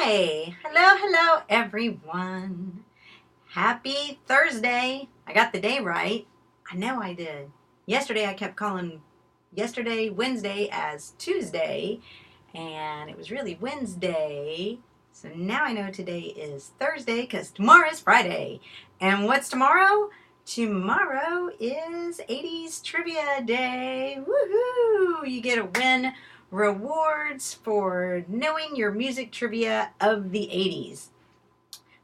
Hi! Hello, everyone. Happy Thursday. I got the day right. I know I did. Yesterday I kept calling Wednesday as Tuesday, and it was really Wednesday. So now I know today is Thursday because tomorrow is Friday. And what's tomorrow? Tomorrow is 80's Trivia Day. Woohoo! You get to win rewards for knowing your music trivia of the 80's.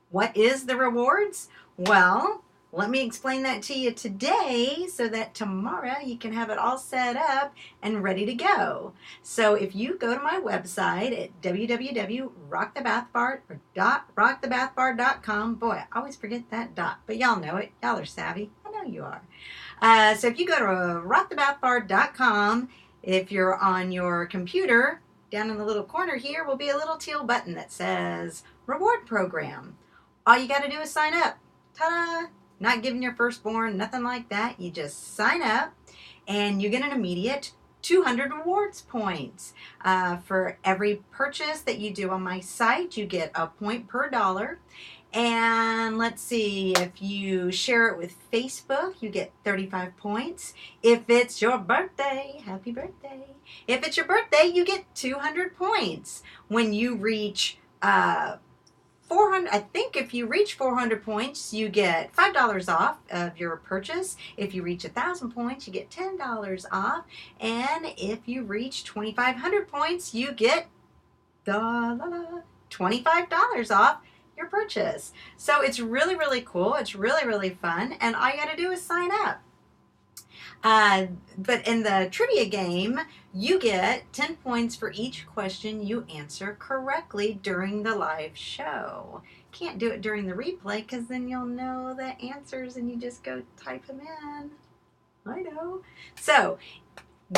What is the rewards? Well, let me explain that to you today so that tomorrow you can have it all set up and ready to go. So if you go to my website at www.rockthebathbar.com, boy, I always forget that dot, but y'all know it. Y'all are savvy. I know you are. So if you go to rockthebathbar.com, if you're on your computer, down in the little corner here will be a little teal button that says Reward Program. All you got to do is sign up. Ta-da! Not giving your firstborn, nothing like that. You just sign up and you get an immediate 200 rewards points. For every purchase that you do on my site, you get a point per dollar. And let's see, if you share it with Facebook, you get 35 points. If it's your birthday, happy birthday. If it's your birthday, you get 200 points. When you reach 400, I think if you reach 400 points, you get $5 off of your purchase. If you reach 1,000 points, you get $10 off. And if you reach 2,500 points, you get $25 off your purchase. So it's really, really cool. It's really, really fun. And all you got to do is sign up. But in the trivia game, you get 10 points for each question you answer correctly during the live show. Can't do it during the replay because then you'll know the answers and you just go type them in. I know. So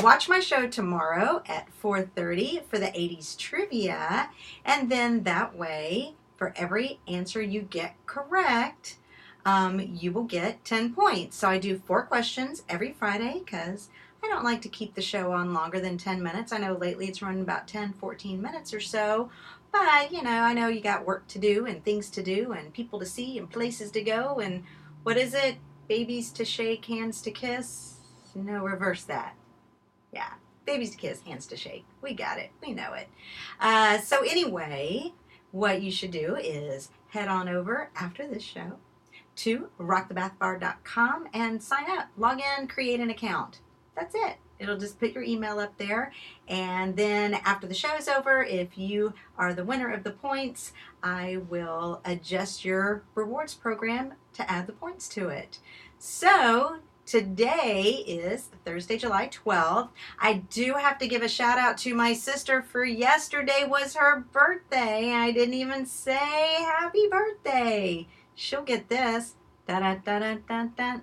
watch my show tomorrow at 4:30 for the 80's trivia, and then that way, for every answer you get correct, you will get 10 points. So I do 4 questions every Friday because I don't like to keep the show on longer than 10 minutes. I know lately it's running about 10, 14 minutes or so, but I know you got work to do and things to do and people to see and places to go and what is it? Babies to shake, hands to kiss? No, reverse that. Yeah, babies to kiss, hands to shake. We got it. We know it. So anyway, what you should do is head on over after this show to rockthebathbar.com and sign up. Log in, create an account. That's it. It'll just put your email up there. And then after the show is over, if you are the winner of the points, I will adjust your rewards program to add the points to it. So today is Thursday, July 12th. I do have to give a shout out to my sister for yesterday was her birthday. I didn't even say happy birthday. She'll get this. Da-da-da-da-da-da.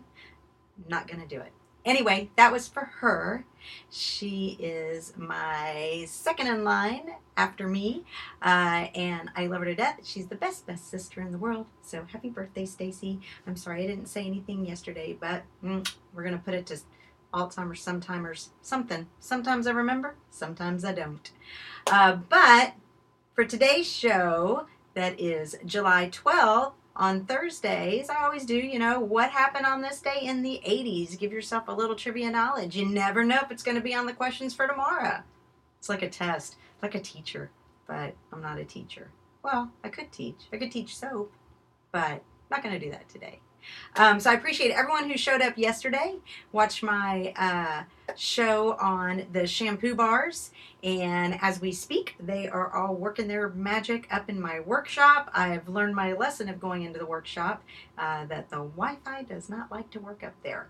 Not going to do it. Anyway, that was for her. She is my second in line after me, and I love her to death. She's the best sister in the world. So happy birthday, Stacy. I'm sorry I didn't say anything yesterday, but we're going to put it to Alzheimer's, sometimers, something. Sometimes I remember, sometimes I don't. But for today's show, that is July 12th, on Thursdays, I always do, what happened on this day in the 80's. Give yourself a little trivia knowledge. You never know if it's going to be on the questions for tomorrow. It's like a test, like a teacher, but I'm not a teacher. Well, I could teach. I could teach soap, but I'm not going to do that today. So I appreciate everyone who showed up yesterday, watched my show on the shampoo bars, and as we speak, they are all working their magic up in my workshop. I've learned my lesson of going into the workshop, that the Wi-Fi does not like to work up there.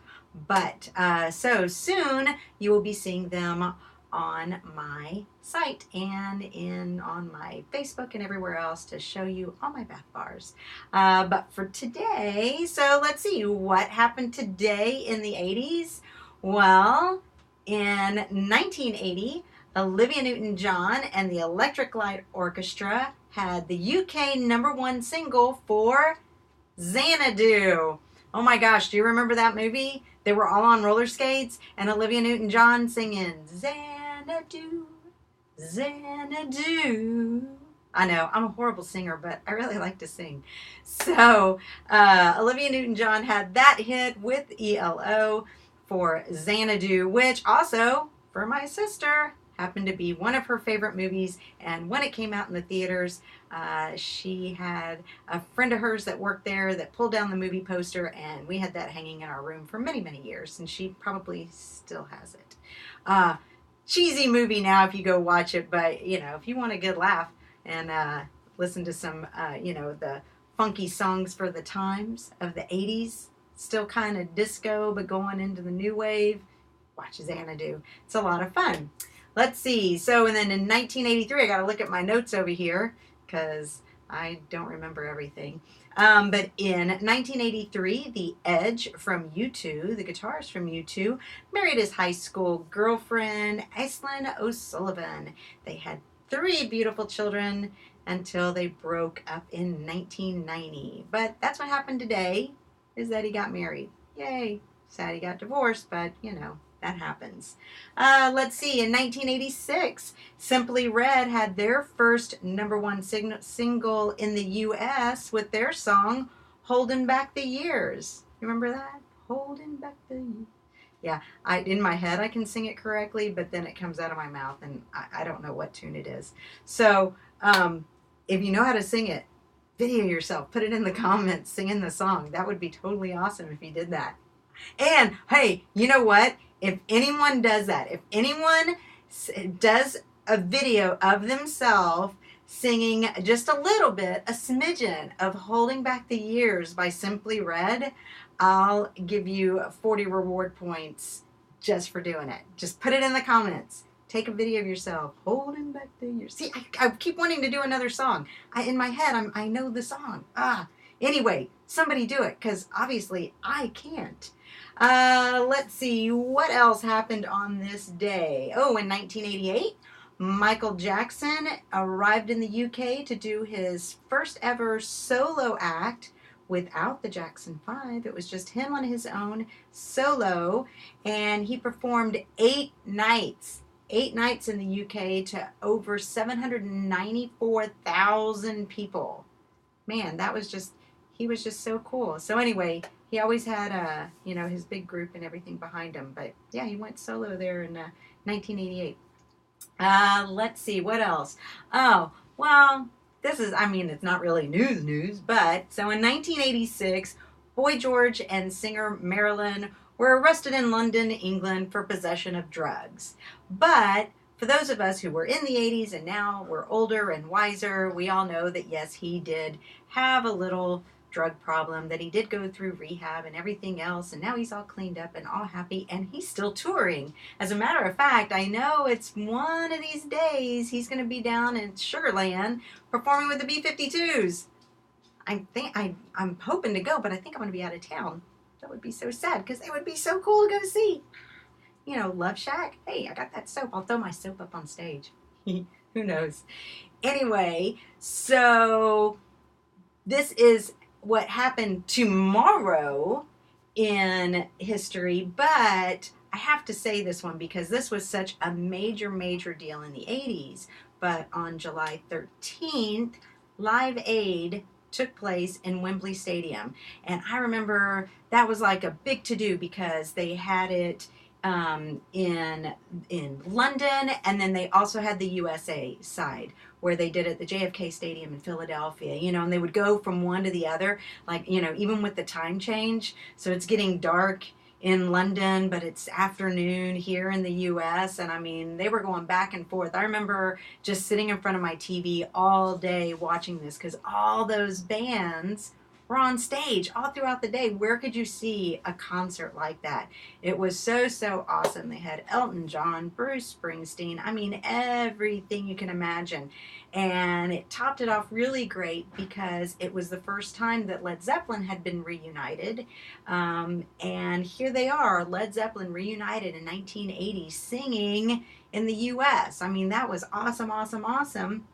But so soon you will be seeing them on my site and on my Facebook and everywhere else to show you all my bath bars. But for today, so let's see what happened today in the 80's. Well, in 1980, Olivia Newton-John and the Electric Light Orchestra had the UK #1 single for Xanadu. Oh my gosh, do you remember that movie? They were all on roller skates and Olivia Newton-John singing Xanadu, Xanadu. I know, I'm a horrible singer, but I really like to sing. So, Olivia Newton-John had that hit with ELO for Xanadu, which also, for my sister, happened to be one of her favorite movies. And when it came out in the theaters, she had a friend of hers that worked there that pulled down the movie poster, and we had that hanging in our room for many, many years. And she probably still has it. Cheesy movie now if you go watch it, but you know, if you want a good laugh and listen to some, the funky songs for the times of the 80s, still kind of disco but going into the new wave, watch Xanadu. It's a lot of fun. Let's see. So, and then in 1983, I got to look at my notes over here because I don't remember everything. But in 1983, The Edge from U2, the guitarist from U2, married his high school girlfriend, Aislinn O'Sullivan. They had 3 beautiful children until they broke up in 1990. But that's what happened today, is that he got married. Yay. Sad he got divorced, but, you know, that happens. Let's see. In 1986, Simply Red had their first #1 single in the U.S. with their song, Holding Back the Years. You remember that? Holding Back the Years. Yeah, in my head I can sing it correctly, but then it comes out of my mouth and I don't know what tune it is. So if you know how to sing it, video yourself. Put it in the comments singing the song. That would be totally awesome if you did that. And hey, you know what? If anyone does that, if anyone does a video of themselves singing just a little bit, a smidgen of Holding Back the Years by Simply Red, I'll give you 40 reward points just for doing it. Just put it in the comments. Take a video of yourself holding back the years. See, I keep wanting to do another song. In my head, I know the song. Anyway, somebody do it, because obviously I can't. Let's see, what else happened on this day? Oh, in 1988, Michael Jackson arrived in the UK to do his first ever solo act without the Jackson 5. It was just him on his own solo, and he performed 8 nights. 8 nights in the UK to over 794,000 people. Man, he was just so cool. So anyway, he always had his big group and everything behind him. But yeah, he went solo there in 1988. Let's see, what else? Oh, well, it's not really news, but so in 1986, Boy George and singer Marilyn were arrested in London, England for possession of drugs. But for those of us who were in the 80s and now we're older and wiser, we all know that yes, he did have a little drug problem, that he did go through rehab and everything else, and now he's all cleaned up and all happy, and he's still touring. As a matter of fact, I know it's one of these days he's going to be down in Sugarland performing with the B-52s. I'm hoping to go, but I think I'm going to be out of town. That would be so sad, because they would be so cool to go see. You know, Love Shack. Hey, I got that soap. I'll throw my soap up on stage. Who knows? Anyway, so this is what happened tomorrow in history, but I have to say this one because this was such a major, major deal in the 80s. But on July 13th, Live Aid took place in Wembley Stadium. And I remember that was like a big to-do because they had it in London, and then they also had the USA side where they did it at the JFK Stadium in Philadelphia, and they would go from one to the other, like, even with the time change. So it's getting dark in London, but it's afternoon here in the US, and I mean, they were going back and forth. I remember just sitting in front of my TV all day watching this because all those bands were on stage all throughout the day. Where could you see a concert like that? It was so, so awesome. They had Elton John, Bruce Springsteen, I mean, everything you can imagine. And it topped it off really great because it was the first time that Led Zeppelin had been reunited. And here they are, Led Zeppelin reunited in 1980, singing in the US. I mean, that was awesome, awesome, awesome.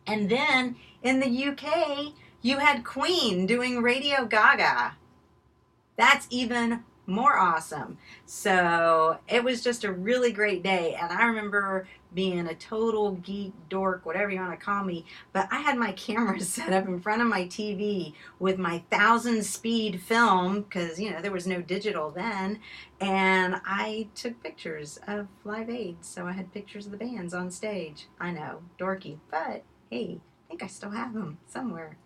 And then in the UK, you had Queen doing Radio Gaga. That's even more awesome. So it was just a really great day. And I remember being a total geek, dork, whatever you want to call me. But I had my camera set up in front of my TV with my 1,000 speed film because, there was no digital then. And I took pictures of Live Aid. So I had pictures of the bands on stage. I know, dorky. But hey, I think I still have them somewhere.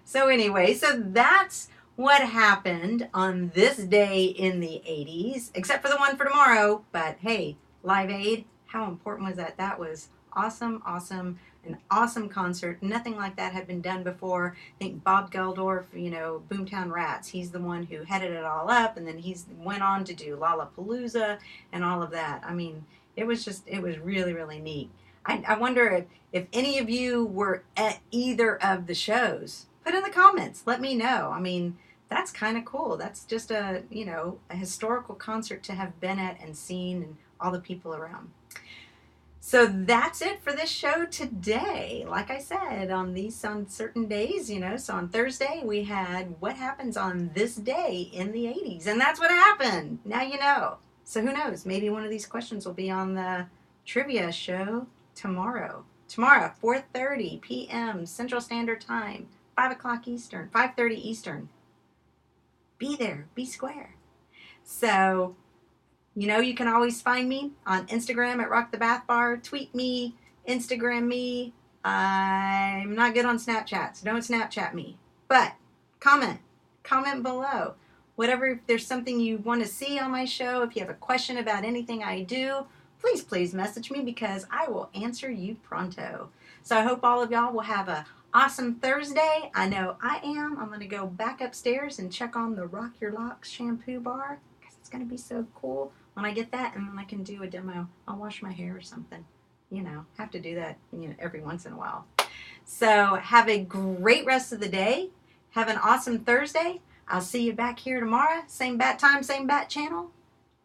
So anyway, so that's what happened on this day in the 80s, except for the one for tomorrow. But hey, Live Aid, how important was that? That was awesome, awesome, an awesome concert. Nothing like that had been done before. I think Bob Geldorf, Boomtown Rats, he's the one who headed it all up, and then he's went on to do Lollapalooza and all of that. I mean, it was really, really neat. I wonder if any of you were at either of the shows. Put in the comments. Let me know. I mean, that's kind of cool. That's just a historical concert to have been at and seen and all the people around. So that's it for this show today. Like I said, on certain days, so on Thursday we had what happens on this day in the 80s. And that's what happened. Now you know. So who knows? Maybe one of these questions will be on the trivia show tomorrow. Tomorrow, 4:30 p.m. Central Standard Time, 5 o'clock Eastern, 5:30 Eastern. Be there. Be square. So, you can always find me on Instagram at Rock the Bath Bar. Tweet me, Instagram me. I'm not good on Snapchat, so don't Snapchat me. But comment below. Whatever, if there's something you want to see on my show, if you have a question about anything I do, please message me because I will answer you pronto. So I hope all of y'all will have a awesome Thursday. I know I am. I'm going to go back upstairs and check on the Rock Your Locks shampoo bar because it's going to be so cool when I get that, and then I can do a demo. I'll wash my hair or something. Have to do that every once in a while. So have a great rest of the day. Have an awesome Thursday. I'll see you back here tomorrow. Same bat time, same bat channel.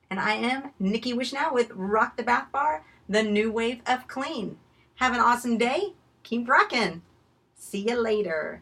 And I am Nikki Wishnow with Rock the Bath Bar, the new wave of clean. Have an awesome day. Keep rocking. See you later.